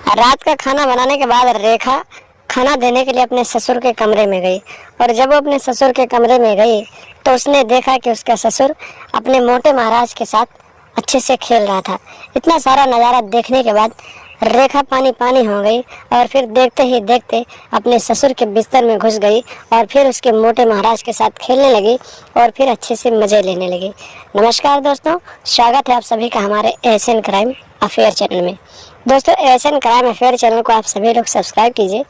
रात का खाना बनाने के बाद रेखा खाना देने के लिए अपने ससुर के कमरे में गई। और जब वो अपने ससुर के कमरे में गई तो उसने देखा कि उसका ससुर अपने मोटे महाराज के साथ अच्छे से खेल रहा था। इतना सारा नज़ारा देखने के बाद रेखा पानी पानी हो गई और फिर देखते ही देखते अपने ससुर के बिस्तर में घुस गई और फिर उसके मोटे महाराज के साथ खेलने लगी और फिर अच्छे से मज़े लेने लगी। नमस्कार दोस्तों, स्वागत है आप सभी का हमारे एशियन क्राइम अफेयर चैनल में। दोस्तों, एशियन क्राइम अफेयर चैनल को आप सभी लोग सब्सक्राइब कीजिए,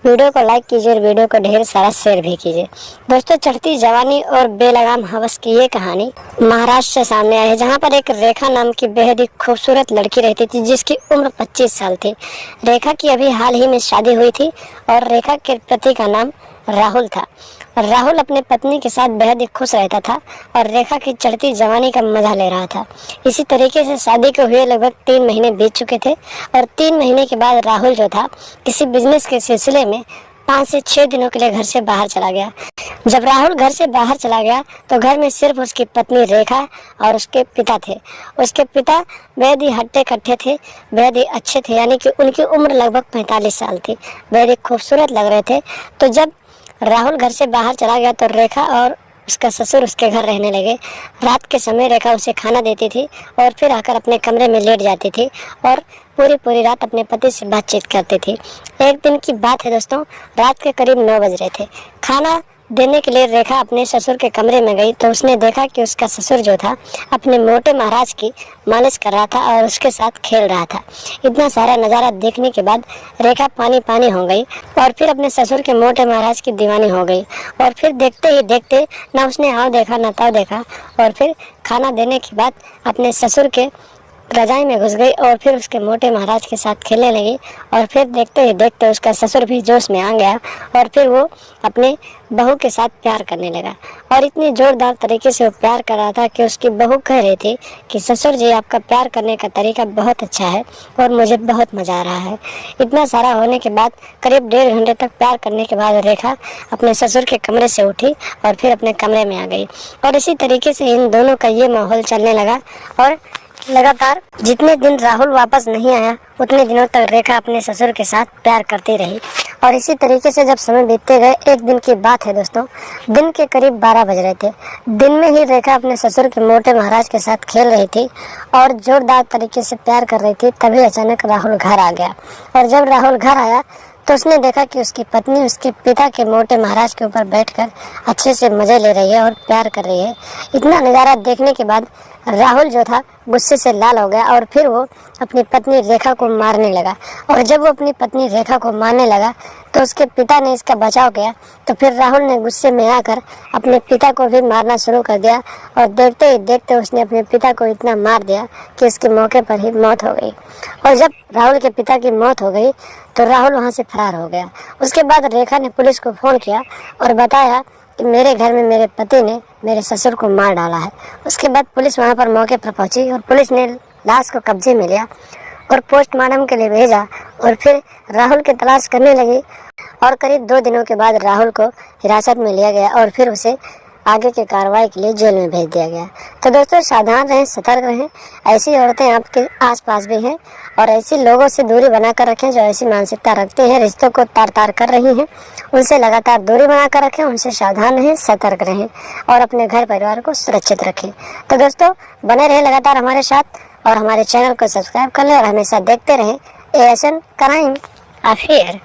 वीडियो को लाइक कीजिए और वीडियो को ढेर सारा शेयर भी कीजिए। दोस्तों, चढ़ती जवानी और बेलगाम हवस की ये कहानी महाराष्ट्र से सामने आई है, जहां पर एक रेखा नाम की बेहद ही खूबसूरत लड़की रहती थी जिसकी उम्र 25 साल थी। रेखा की अभी हाल ही में शादी हुई थी और रेखा के पति का नाम राहुल था। राहुल अपने पत्नी के साथ बेहद ही खुश रहता था और रेखा की चढ़ती जवानी का मजा ले रहा था। इसी तरीके से शादी को हुए लगभग 3 महीने बीत चुके थे और 3 महीने के बाद राहुल जो था किसी बिजनेस के सिलसिले में 5 से 6 दिनों के लिए घर से बाहर चला गया। जब राहुल घर से बाहर चला गया तो घर में सिर्फ उसकी पत्नी रेखा और उसके पिता थे। उसके पिता बेहद ही हट्टे कट्टे थे, बेहद ही अच्छे थे, यानी कि उनकी उम्र लगभग 45 साल थी, बेहद ही खूबसूरत लग रहे थे। तो जब राहुल घर से बाहर चला गया तो रेखा और उसका ससुर उसके घर रहने लगे। रात के समय रेखा उसे खाना देती थी और फिर आकर अपने कमरे में लेट जाती थी और पूरी रात अपने पति से बातचीत करती थी। एक दिन की बात है दोस्तों, रात के करीब 9 बज रहे थे। खाना देने के लिए रेखा अपने ससुर के कमरे में गई तो उसने देखा कि उसका ससुर जो था अपने मोटे महाराज की मालिश कर रहा था और उसके साथ खेल रहा था। इतना सारा नज़ारा देखने के बाद रेखा पानी पानी हो गई और फिर अपने ससुर के मोटे महाराज की दीवानी हो गई। और फिर देखते ही देखते ना उसने हाँ देखा ना ताव देखा और फिर खाना देने के बाद अपने ससुर के रजाई में घुस गई और फिर उसके मोटे महाराज के साथ खेलने लगी। और फिर देखते ही देखते उसका ससुर भी जोश में आ गया और फिर वो अपने बहू के साथ प्यार करने लगा। और इतनी जोरदार तरीके से वो प्यार कर रहा था कि उसकी बहू कह रही थी कि ससुर जी, आपका प्यार करने का तरीका बहुत अच्छा है और मुझे बहुत मज़ा आ रहा है। इतना सारा होने के बाद करीब 1.5 घंटे तक प्यार करने के बाद रेखा अपने ससुर के कमरे से उठी और फिर अपने कमरे में आ गई। और इसी तरीके से इन दोनों का ये माहौल चलने लगा और लगातार जितने दिन राहुल वापस नहीं आया उतने दिनों तक रेखा अपने ससुर के साथ प्यार करती रही। और इसी तरीके से जब समय बीतते गए, एक दिन की बात है दोस्तों, दिन के करीब 12 बज रहे थे। दिन में ही रेखा अपने ससुर के मोटे महाराज के साथ खेल रही थी और जोरदार तरीके से प्यार कर रही थी। तभी अचानक राहुल घर आ गया और जब राहुल घर आया तो उसने देखा कि उसकी पत्नी उसके पिता के मोटे महाराज के ऊपर बैठकर अच्छे से मज़े ले रही है और प्यार कर रही है। इतना नज़ारा देखने के बाद राहुल जो था गुस्से से लाल हो गया और फिर वो अपनी पत्नी रेखा को मारने लगा। और जब वो अपनी पत्नी रेखा को मारने लगा तो उसके पिता ने इसका बचाव किया। तो फिर राहुल ने गुस्से में आकर अपने पिता को भी मारना शुरू कर दिया और देखते ही देखते उसने अपने पिता को इतना मार दिया कि उसके मौके पर ही मौत हो गई। और जब राहुल के पिता की मौत हो गई तो राहुल वहाँ से फरार हो गया। उसके बाद रेखा ने पुलिस को फ़ोन किया और बताया कि मेरे घर में मेरे पति ने मेरे ससुर को मार डाला है। उसके बाद पुलिस वहाँ पर मौके पर पहुँची और पुलिस ने लाश को कब्जे में लिया और पोस्टमार्टम के लिए भेजा और फिर राहुल की तलाश करने लगी। और करीब 2 दिनों के बाद राहुल को हिरासत में लिया गया और फिर उसे आगे की कार्रवाई के लिए जेल में भेज दिया गया। तो दोस्तों, सावधान रहें, सतर्क रहें। ऐसी औरतें आपके आसपास भी हैं और ऐसे लोगों से दूरी बनाकर रखें जो ऐसी मानसिकता रखते हैं, रिश्तों को तार तार कर रही हैं। उनसे लगातार दूरी बनाकर रखें, उनसे सावधान रहें, सतर्क रहें और अपने घर परिवार को सुरक्षित रखें। तो दोस्तों, बने रहें लगातार हमारे साथ और हमारे चैनल को सब्सक्राइब कर लें और हमेशा देखते रहें एशियन क्राइम अफेयर।